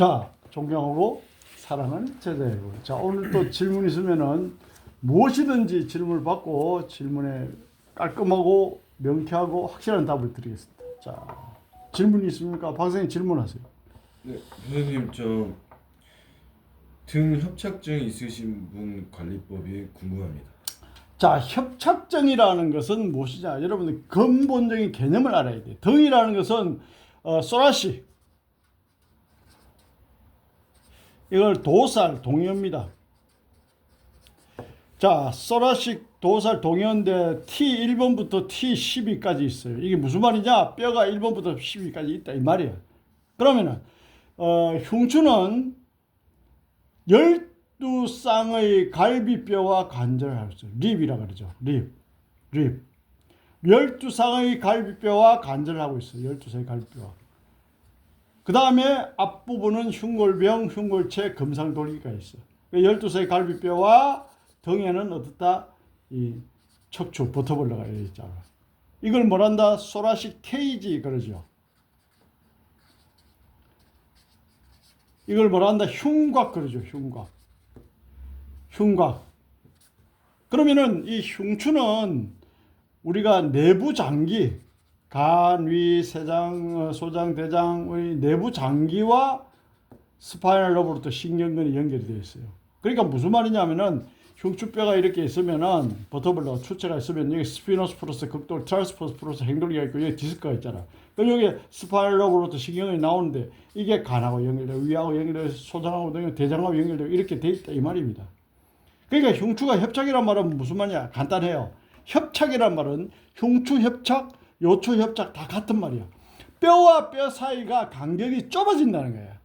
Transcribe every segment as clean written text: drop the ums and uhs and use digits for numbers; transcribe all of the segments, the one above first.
자, 존경하고 사랑하는 제자 여러분. 자, 오늘 또 질문 있으면은 무엇이든지 질문을 받고 질문에 깔끔하고 명쾌하고 확실한 답을 드리겠습니다. 자, 질문 있습니까? 박 선생님 질문하세요. 네, 선생님 저 등 협착증 있으신 분 관리법이 궁금합니다. 자, 협착증이라는 것은 무엇이냐? 여러분들 근본적인 개념을 알아야 돼요. 등이라는 것은 소라시, 이걸 도살, 동요입니다. 자, 소라식 도살 동요인데 T1번부터 T12까지 있어요. 이게 무슨 말이냐? 뼈가 1번부터 12까지 있다 이 말이에요. 그러면은 흉추는 12쌍의 갈비뼈와 관절을 하고 있어요. 립이라고 그러죠. 립. 12쌍의 갈비뼈와 관절을 하고 있어요. 12쌍의 갈비뼈와. 그 다음에 앞부분은 흉골병, 흉골체, 금상돌기가 있어요. 12쌍의 갈비뼈와 등에는 어떻다? 이 척추, 버터블러가 있잖아. 이걸 뭐란다? 소라식 케이지 그러죠. 이걸 뭐란다? 흉곽 그러죠. 흉곽. 그러면은 이 흉추는 우리가 내부 장기, 간, 위, 세장, 소장, 대장의 내부 장기와 스파이널 러브로부터 신경근이 연결이 되어 있어요. 그러니까 무슨 말이냐면은 흉추뼈가 이렇게 있으면은 버터블러 추체가 있으면 여기 스피노스 플러스 극돌, 트라스포스 플러스 행돌기가 있고 여기 디스크가 있잖아. 그럼 여기 스파이널 러브로부터 신경이 나오는데 이게 간하고 연결되고 위하고 연결되고 소장하고 대장하고 연결되고 이렇게 돼 있다 이 말입니다. 그러니까 흉추가 협착이란 말은 무슨 말이냐? 간단해요. 협착이란 말은 흉추 협착, 요추 협착 다 같은 말이야. 뼈와 뼈 사이가 간격이 좁아진다는 거야.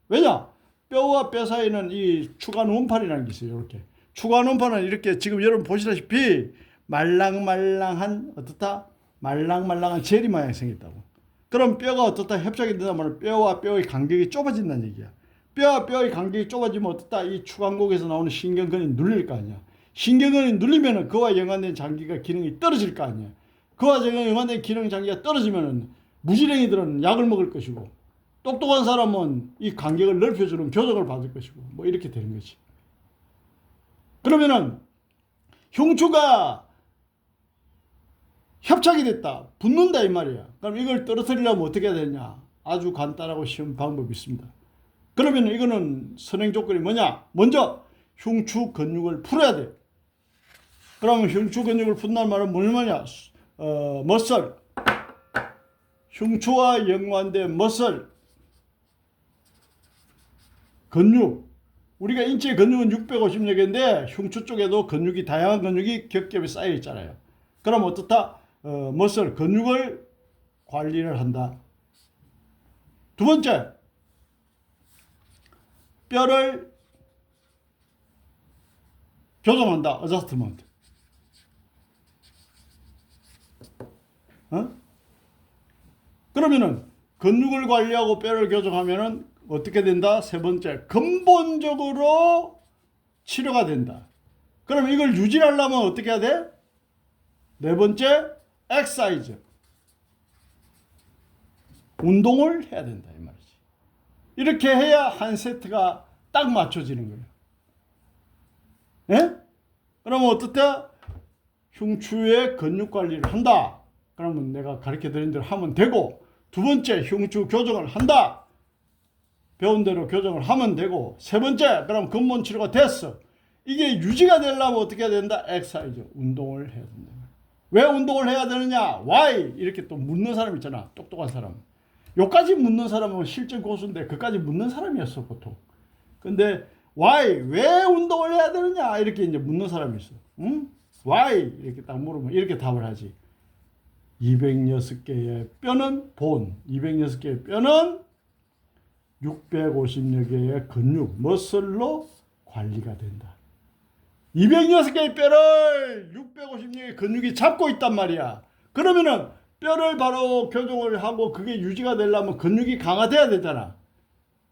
왜냐? 뼈와 뼈 사이는 이 추간 원판이라는 게 있어요. 이렇게. 추간 원판은 이렇게 지금 여러분 보시다시피 말랑말랑한 어떻다? 말랑말랑한 젤리 모양이 생겼다고. 그럼 뼈가 어떻다? 협착이 된다면 뼈와 뼈의 간격이 좁아진다는 얘기야. 뼈와 뼈의 간격이 좁아지면 어떻다? 이 추간곡에서 나오는 신경근이 눌릴 거 아니야. 신경근이 눌리면은 그와 연관된 장기가 기능이 떨어질 거 아니야. 그와 연관된 기능 장기가 떨어지면은 무지랭이들은 약을 먹을 것이고 똑똑한 사람은 이 간격을 넓혀주는 교정을 받을 것이고 뭐 이렇게 되는 거지. 그러면은 흉추가 협착이 됐다. 붙는다 이 말이야. 그럼 이걸 떨어뜨리려면 어떻게 해야 되냐? 아주 간단하고 쉬운 방법이 있습니다. 그러면 이거는 선행 조건이 뭐냐? 먼저 흉추 근육을 풀어야 돼. 그러면 흉추 근육을 푼다는 말은 뭐냐? 머슬. 흉추와 연관된 머슬. 근육. 우리가 인체 근육은 650여 개인데 흉추 쪽에도 근육이 다양한 근육이 겹겹이 쌓여 있잖아요. 그럼 어떻다? 머슬 근육을 관리를 한다. 두 번째, 뼈를 교정한다. 어저스트먼트. 그러면은 근육을 관리하고 뼈를 교정하면은 어떻게 된다? 세 번째, 근본적으로 치료가 된다. 그럼 이걸 유지하려면 어떻게 해야 돼? 네 번째, 엑사이즈. 운동을 해야 된다 이 말이지. 이렇게 해야 한 세트가 딱 맞춰지는 거예요. 예? 그러면 어떻다? 흉추의 근육 관리를 한다. 그러면 내가 가르쳐 드린 대로 하면 되고, 두 번째 흉추 교정을 한다. 배운 대로 교정을 하면 되고, 세 번째 그럼 근본 치료가 됐어. 이게 유지가 되려면 어떻게 해야 된다? 엑사이즈, 운동을 해야 된다. 왜 운동을 해야 되느냐? Why? 이렇게 또 묻는 사람 있잖아. 똑똑한 사람. 요까지 묻는 사람은 실전 고수인데 그까지 묻는 사람이었어 보통. 근데 why? 왜 운동을 해야 되느냐? 이렇게 이제 묻는 사람이 있어. 응? why? 이렇게 딱 물으면 이렇게 답을 하지. 206개의 뼈는 본, 206개의 뼈는 650여 개의 근육, 머슬로 관리가 된다. 206개의 뼈를 650여 개의 근육이 잡고 있단 말이야. 그러면은 뼈를 바로 교정을 하고 그게 유지가 되려면 근육이 강화돼야 되잖아.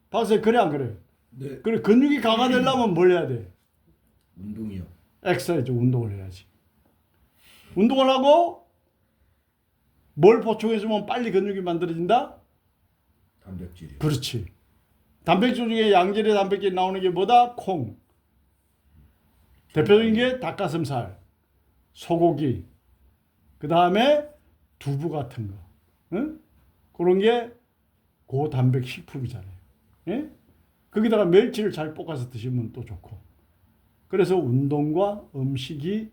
박사님 그래 안 그래? 네. 그래 근육이 강화되려면 뭘 해야 돼? 운동이요. 엑서사이즈 운동을 해야지. 운동을 하고 뭘 보충해주면 빨리 근육이 만들어진다? 단백질이요. 그렇지. 단백질 중에 양질의 단백질 나오는 게 뭐다? 콩. 대표적인 게 닭가슴살, 소고기, 그 다음에 두부 같은 거. 응? 그런 게 고단백 식품이잖아요. 예? 거기다가 멸치를 잘 볶아서 드시면 또 좋고. 그래서 운동과 음식이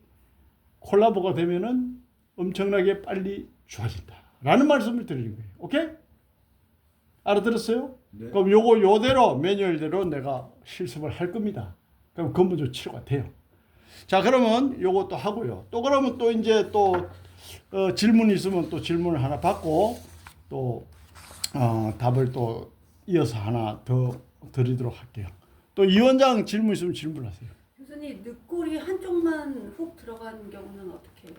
콜라보가 되면은 엄청나게 빨리 좋아진다. 라는 말씀을 드리는 거예요. 오케이? 알아들었어요? 네. 그럼 요대로 매뉴얼대로 내가 실습을 할 겁니다. 그럼 근본적으로 치료가 돼요. 자, 그러면 요것도 하고요. 또 그러면 또 이제 또 질문이 있으면 또 질문을 하나 받고 또 답을 또 이어서 하나 더 드리도록 할게요. 또 이 원장 질문 있으면 질문하세요. 교수님, 늑골이 한쪽만 훅 들어가는 경우는 어떻게 해요?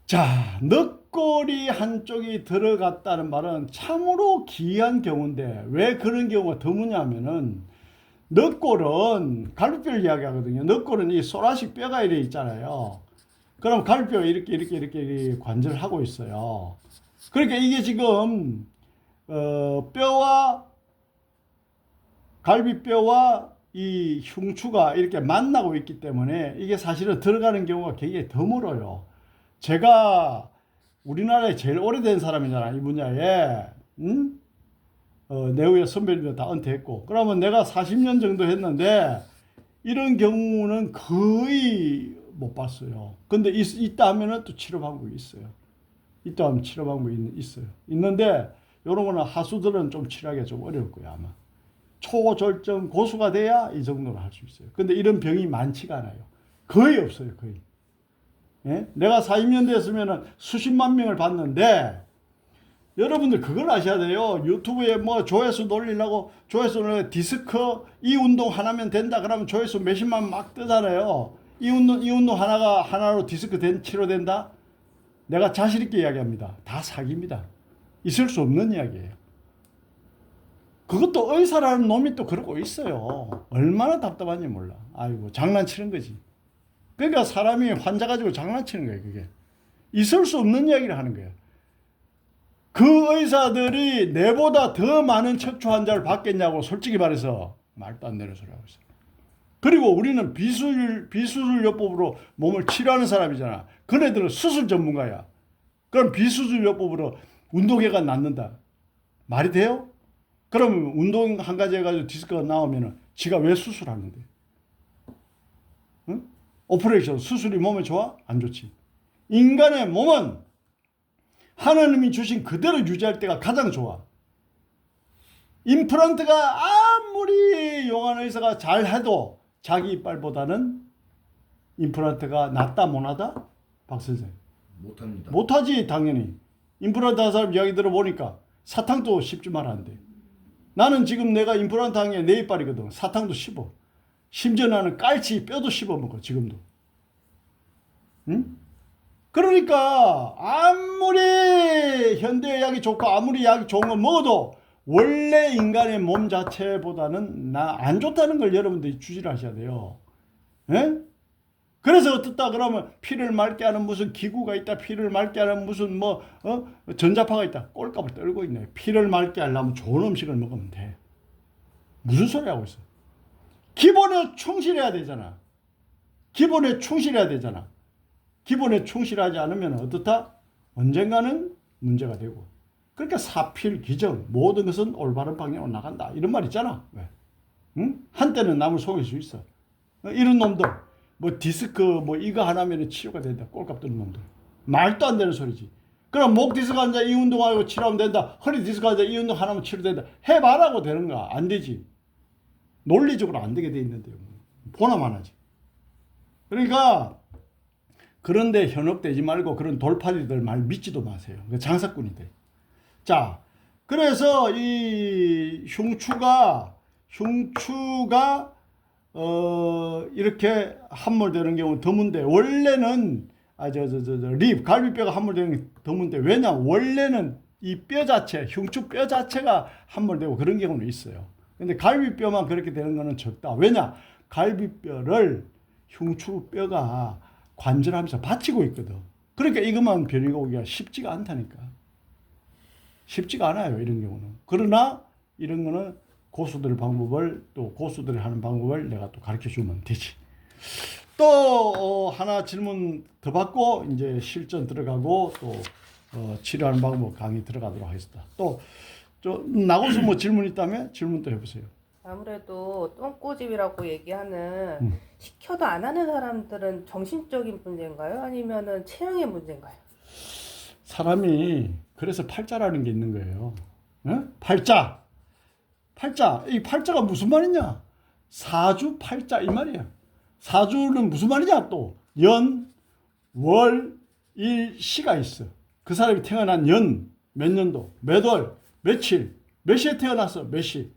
자, 늑골이 한쪽이 들어갔다는 말은 참으로 기이한 경우인데 왜 그런 경우가 드무냐면은 늑골은 갈비뼈를 이야기하거든요. 늑골은 이 소라식 뼈가 이래 있잖아요. 그럼 갈비뼈가 이렇게 관절하고 있어요. 그러니까 이게 지금 뼈와 갈비뼈와 이 흉추가 이렇게 만나고 있기 때문에 이게 사실은 들어가는 경우가 굉장히 드물어요. 제가 우리나라에 제일 오래된 사람이잖아, 이 분야에. 내 후에 선배님들 다 은퇴했고. 그러면 내가 40년 정도 했는데 이런 경우는 거의 못 봤어요. 근데 있다 하면은 또 치료 방법이 있어요. 있다 하면 치료 방법이 있어요. 있는데 이런 거는 하수들은 좀 치료하기가 좀 어려울 거예요, 아마. 초절정 고수가 돼야 이 정도로 할 수 있어요. 근데 이런 병이 많지가 않아요. 거의 없어요, 거의. 예? 내가 40년 됐으면 수십만 명을 봤는데 여러분들 그걸 아셔야 돼요. 유튜브에 뭐 조회수 놀리려고 조회수는 디스크 이 운동 하나면 된다 그러면 조회수 몇십만 막 뜨잖아요. 이 운동 하나로 디스크 치료된다? 내가 자신 있게 이야기합니다. 다 사기입니다. 있을 수 없는 이야기예요. 그것도 의사라는 놈이 또 그러고 있어요. 얼마나 답답한지 몰라. 아이고, 장난치는 거지. 그러니까 사람이 환자 가지고 장난치는 거예요, 그게. 있을 수 없는 이야기를 하는 거예요. 그 의사들이 내보다 더 많은 척추 환자를 받겠냐고 솔직히 말해서 말도 안 되는 소리 하고 있어요. 그리고 우리는 비수술요법으로 몸을 치료하는 사람이잖아. 그네들은 수술 전문가야. 그럼 비수술요법으로 운동회가 낫는다. 말이 돼요? 그럼 운동 한 가지 해가지고 디스크가 나오면은 지가 왜 수술하는데? 응? 오퍼레이션 수술이 몸에 좋아? 안 좋지. 인간의 몸은 하나님이 주신 그대로 유지할 때가 가장 좋아. 임플란트가 아무리 용한 의사가 잘 해도 자기 이빨보다는 임플란트가 낫다 못하다? 박 선생. 못합니다. 못하지 당연히. 임플란트 한 사람 이야기 들어보니까 사탕도 씹지 말았는데. 나는 지금 내가 임플란트 한 게 내 이빨이거든. 사탕도 씹어. 심지어 나는 깔치 뼈도 씹어 먹어 지금도. 응? 그러니까 아무리 현대의학이 좋고 아무리 약이 좋은 거 먹어도 원래 인간의 몸 자체보다는 안 좋다는 걸 여러분들이 주시를 하셔야 돼요. 예? 그래서 어떻다 그러면 피를 맑게 하는 무슨 기구가 있다. 피를 맑게 하는 무슨 전자파가 있다. 꼴값을 떨고 있네. 피를 맑게 하려면 좋은 음식을 먹으면 돼. 무슨 소리 하고 있어. 기본에 충실해야 되잖아. 기본에 충실해야 되잖아. 기본에 충실하지 않으면 어떻다? 언젠가는 문제가 되고. 그러니까 사필귀정 모든 것은 올바른 방향으로 나간다. 이런 말 있잖아. 왜? 응? 한때는 남을 속일 수 있어. 이런 놈들 뭐 디스크 뭐 이거 하나면 치료가 된다. 꼴값 드는 놈들. 말도 안 되는 소리지. 그럼 목 디스크 환자 이 운동하고 치료하면 된다. 허리 디스크 환자 이 운동 하나면 치료된다. 해봐라고 되는 거야. 안 되지. 논리적으로 안 되게 돼 있는데요. 보나만 하지. 그러니까 그런데 현혹되지 말고 그런 돌팔이들 말 믿지도 마세요. 장사꾼이들. 자, 그래서 이 흉추가 이렇게 함몰되는 경우는 드문데 원래는 갈비뼈가 함몰되는 게 드문데 왜냐 원래는 이 뼈 자체 흉추 뼈 자체가 함몰되고 그런 경우는 있어요. 근데 갈비뼈만 그렇게 되는 거는 적다. 왜냐 갈비뼈를 흉추뼈가 관절하면서 받치고 있거든. 그러니까 이것만 변이가 오기가 쉽지가 않다니까. 쉽지가 않아요, 이런 경우는. 그러나 이런 거는 고수들 방법을 또 고수들이 하는 방법을 내가 또 가르쳐 주면 되지. 또 하나 질문 더 받고 이제 실전 들어가고 또 치료하는 방법 강의 들어가도록 하겠습니다. 또 나고서 뭐 질문 있다면 질문 또 해보세요. 아무래도 똥꼬집이라고 얘기하는 시켜도 안 하는 사람들은 정신적인 문제인가요? 아니면은 체형의 문제인가요? 사람이 그래서 팔자라는 게 있는 거예요. 응? 팔자. 이 팔자가 무슨 말이냐? 사주 팔자 이 말이야. 사주는 무슨 말이냐? 또 연, 월, 일, 시가 있어. 그 사람이 태어난 연, 몇 년도, 몇 월, 며칠, 몇 시에 태어났어, 몇 시.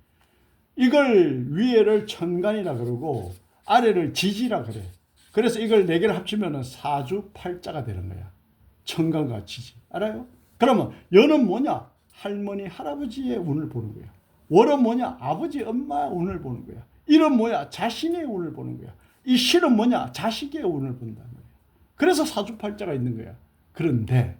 이걸 위에를 천간이라 그러고 아래를 지지라 그래. 그래서 이걸 네 개를 합치면 사주 팔자가 되는 거야. 천간과 지지. 알아요? 그러면 연은 뭐냐? 할머니, 할아버지의 운을 보는 거야. 월은 뭐냐? 아버지, 엄마의 운을 보는 거야. 일은 뭐야? 자신의 운을 보는 거야. 이 실은 뭐냐? 자식의 운을 본다는 거야. 그래서 사주팔자가 있는 거야. 그런데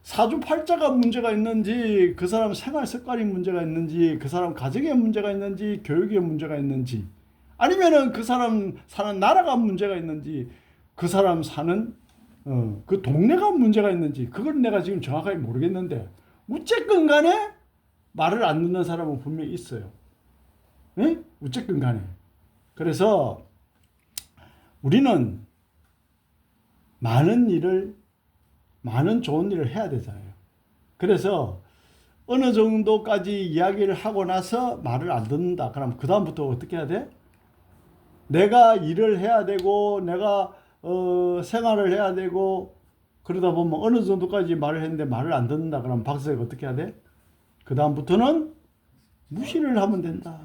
사주팔자가 문제가 있는지, 그 사람 생활 습관이 문제가 있는지, 그 사람 가정에 문제가 있는지, 교육에 문제가 있는지, 아니면은 그 사람 사는 나라가 문제가 있는지, 그 사람 사는 그 동네가 문제가 있는지, 그걸 내가 지금 정확하게 모르겠는데, 어쨌건 간에 말을 안 듣는 사람은 분명히 있어요. 응? 어쨌건 간에. 그래서 우리는 많은 좋은 일을 해야 되잖아요. 그래서 어느 정도까지 이야기를 하고 나서 말을 안 듣는다. 그럼 그 다음부터 어떻게 해야 돼? 내가 일을 해야 되고 내가 생활을 해야 되고 그러다 보면 어느 정도까지 말을 했는데 말을 안 듣는다. 그럼 박사가 어떻게 해야 돼? 그 다음부터는 무시를 하면 된다.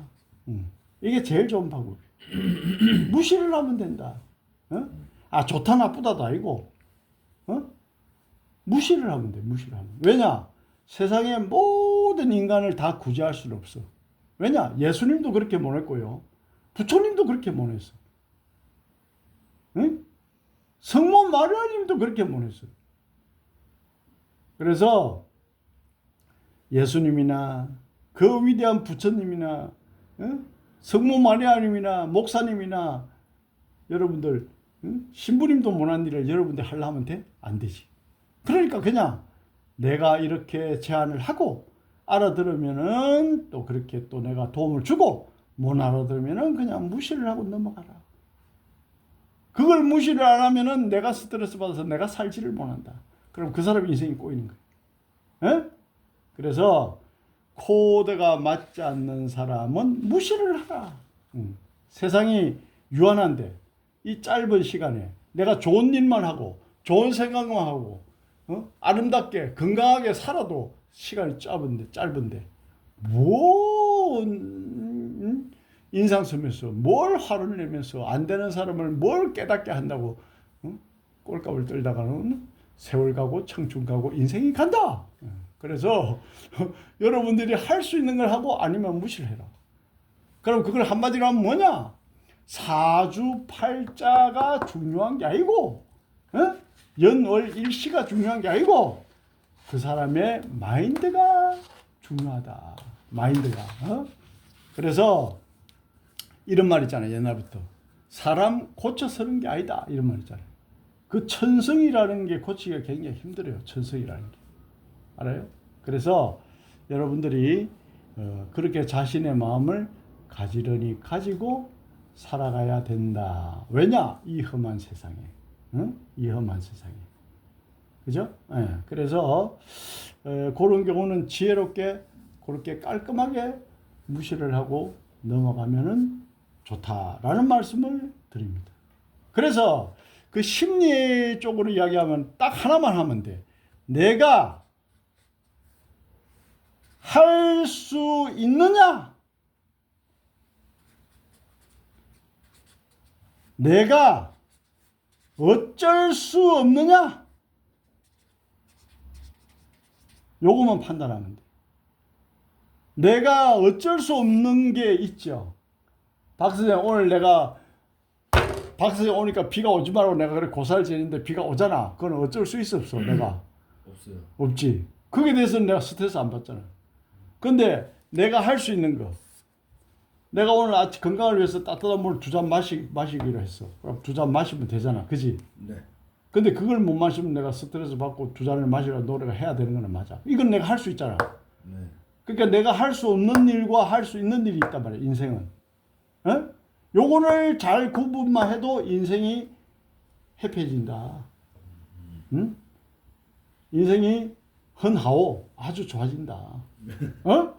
이게 제일 좋은 방법이에요. 무시를 하면 된다. 좋다 나쁘다도 아니고 무시를 하면 돼. 무시를 하면. 왜냐? 세상의 모든 인간을 다 구제할 수는 없어. 왜냐? 예수님도 그렇게 못 했고요. 부처님도 그렇게 못 했어. 응? 성모 마리아님도 그렇게 못 했어. 그래서 예수님이나 그 위대한 부처님이나 성모 마리아님이나 목사님이나 여러분들 신부님도 못한 일을 여러분들 하려면 돼? 안 되지. 그러니까 그냥 내가 이렇게 제안을 하고 알아들으면은 또 그렇게 또 내가 도움을 주고 못 알아들으면은 그냥 무시를 하고 넘어가라. 그걸 무시를 안 하면은 내가 스트레스 받아서 내가 살지를 못한다. 그럼 그 사람 인생이 꼬이는 거예요. 에? 그래서 코드가 맞지 않는 사람은 무시를 하라. 세상이 유한한데 이 짧은 시간에 내가 좋은 일만 하고 좋은 생각만 하고 아름답게 건강하게 살아도 시간이 짧은데 뭔 인상 쓰면서 뭘 화를 내면서 안 되는 사람을 뭘 깨닫게 한다고 꼴값을 떨다가는 세월 가고 청춘 가고 인생이 간다. 그래서 여러분들이 할 수 있는 걸 하고 아니면 무시를 해라. 그럼 그걸 한마디로 하면 뭐냐? 사주팔자가 중요한 게 아니고 연월 일시가 중요한 게 아니고 그 사람의 마인드가 중요하다. 마인드가. 그래서 이런 말 있잖아요. 옛날부터 사람 고쳐 서는 게 아니다. 이런 말 있잖아요. 그 천성이라는 게 고치기가 굉장히 힘들어요. 천성이라는 게. 알아요? 그래서 여러분들이 그렇게 자신의 마음을 가지런히 가지고 살아가야 된다. 왜냐? 이 험한 세상에. 이 험한 세상에. 그죠? 예. 그래서 그런 경우는 지혜롭게 그렇게 깔끔하게 무시를 하고 넘어가면은 좋다라는 말씀을 드립니다. 그래서 그 심리 쪽으로 이야기하면 딱 하나만 하면 돼. 내가 할 수 있느냐? 내가 어쩔 수 없느냐? 요거만 판단하면 돼. 내가 어쩔 수 없는 게 있죠. 박 선생님 오늘 내가 박 선생님 오니까 비가 오지 말고 내가 그래 고사를 지냈는데 비가 오잖아. 그건 어쩔 수 있어 없어 내가? 없어요. 없지. 거기에 대해서는 내가 스트레스 안 받잖아. 근데 내가 할 수 있는 거 내가 오늘 아침 건강을 위해서 따뜻한 물 2잔 마시기로 했어. 그럼 2잔 마시면 되잖아. 그지? 네. 근데 그걸 못 마시면 내가 스트레스 받고 2잔을 마시라 노력을 해야 되는 건 맞아. 이건 내가 할 수 있잖아. 네. 그러니까 내가 할 수 없는 일과 할 수 있는 일이 있단 말이야. 인생은. 어? 요거를 잘 구분만 해도 인생이 해피해진다. 응? 인생이 헌하오. 아주 좋아진다. 어?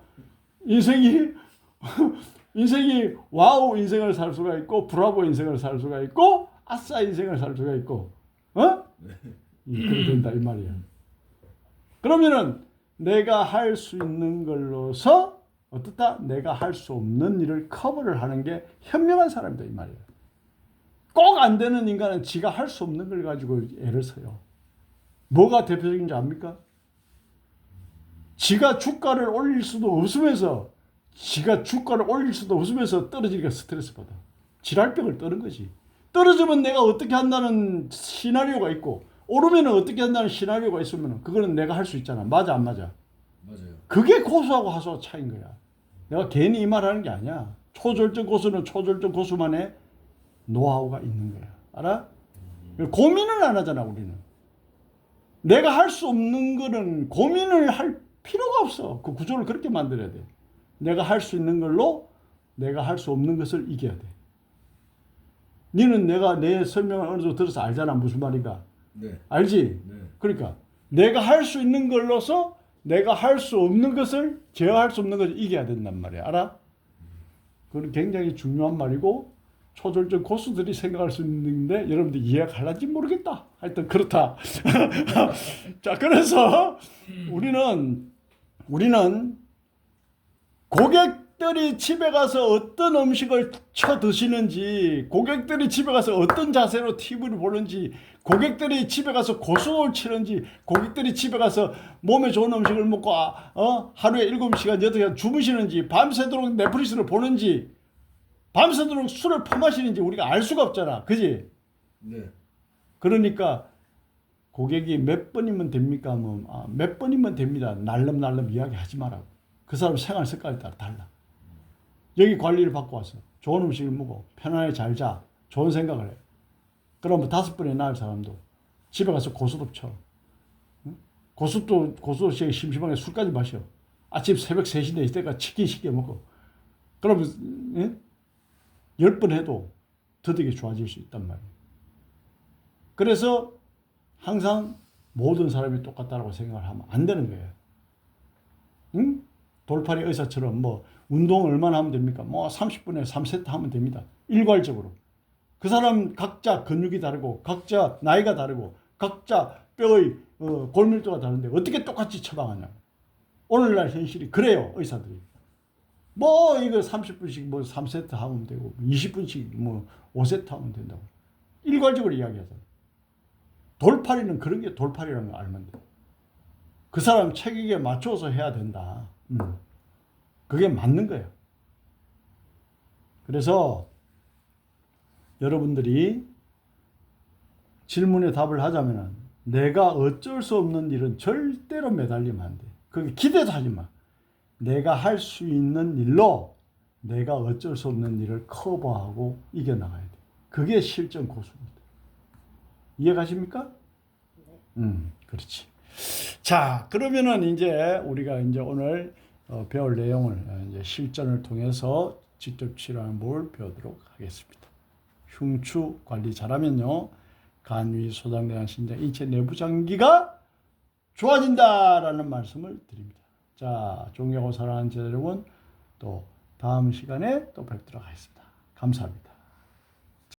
인생이 와우 인생을 살 수가 있고 브라보 인생을 살 수가 있고 아싸 인생을 살 수가 있고 그래 된다 이 말이야. 그러면은 내가 할 수 있는 걸로서 어떻다? 내가 할 수 없는 일을 커버를 하는 게 현명한 사람이다 이 말이야. 꼭 안 되는 인간은 지가 할 수 없는 걸 가지고 애를 써요. 뭐가 대표적인지 압니까? 지가 주가를 올릴 수도 없으면서 떨어지니까 스트레스 받아. 지랄병을 떠는 거지. 떨어지면 내가 어떻게 한다는 시나리오가 있고 오르면 어떻게 한다는 시나리오가 있으면 그거는 내가 할 수 있잖아. 맞아 안 맞아? 맞아요. 그게 고수하고 하수하고 차이인 거야. 내가 괜히 이 말하는 게 아니야. 초절정 고수는 초절정 고수만의 노하우가 있는 거야. 알아? 고민을 안 하잖아 우리는. 내가 할 수 없는 거는 고민을 할 필요가 없어. 그 구조를 그렇게 만들어야 돼. 내가 할 수 있는 걸로 내가 할 수 없는 것을 이겨야 돼. 너는 내가 내 설명을 어느 정도 들어서 알잖아. 무슨 말인가. 네. 알지? 네. 그러니까 내가 할 수 있는 걸로서 내가 할 수 없는 것을 제어할 수 없는 것을 이겨야 된단 말이야. 알아? 그건 굉장히 중요한 말이고 초절정 고수들이 생각할 수 있는데 여러분들 이해가 갈란지 모르겠다. 하여튼 그렇다. 자, 그래서 우리는 고객들이 집에 가서 어떤 음식을 쳐 드시는지, 고객들이 집에 가서 어떤 자세로 TV를 보는지, 고객들이 집에 가서 고수를 치는지, 고객들이 집에 가서 몸에 좋은 음식을 먹고 하루에 7시간, 8시간 주무시는지, 밤새도록 넷플릭스를 보는지, 밤새도록 술을 퍼마시는지 우리가 알 수가 없잖아. 그지? 네. 그러니까 고객이 몇 번이면 됩니까? 몇 번이면 됩니다. 날름날름 이야기하지 말라고. 그 사람 생활 습관에 따라 달라. 여기 관리를 받고 왔어. 좋은 음식을 먹어. 편안하게 잘 자. 좋은 생각을 해. 그러면 5번에 나을 사람도 집에 가서 고수도 쳐. 응? 고수도 심심하게 술까지 마셔. 아침 새벽 3시, 4시 때까지 치킨 시켜 먹어. 그러면 10번 해도 더되게 좋아질 수 있단 말이야. 그래서 항상 모든 사람이 똑같다고 생각을 하면 안 되는 거예요. 응? 돌팔이 의사처럼 운동 얼마나 하면 됩니까? 30분에 3세트 하면 됩니다. 일괄적으로. 그 사람 각자 근육이 다르고 각자 나이가 다르고 각자 뼈의 골밀도가 다른데 어떻게 똑같이 처방하냐. 오늘날 현실이 그래요. 의사들이. 이거 30분씩 3세트 하면 되고 20분씩 5세트 하면 된다고. 일괄적으로 이야기하잖아. 돌팔이는 그런 게 돌팔이라는 걸 알면 돼. 그 사람 체격에 맞춰서 해야 된다. 그게 맞는 거예요. 그래서 여러분들이 질문에 답을 하자면 내가 어쩔 수 없는 일은 절대로 매달리면 안 돼. 그게 기대도 하지 마. 내가 할 수 있는 일로 내가 어쩔 수 없는 일을 커버하고 이겨나가야 돼. 그게 실전 고수입니다. 이해가십니까? 그렇지. 자, 그러면은 이제 우리가 오늘 배울 내용을 이제 실전을 통해서 직접 치료하는 법을 배우도록 하겠습니다. 흉추 관리 잘하면요, 간위, 소장대장, 신장, 인체 내부 장기가 좋아진다라는 말씀을 드립니다. 자, 존경하고 사랑하는 제자 여러분, 또 다음 시간에 또 뵙도록 하겠습니다. 감사합니다.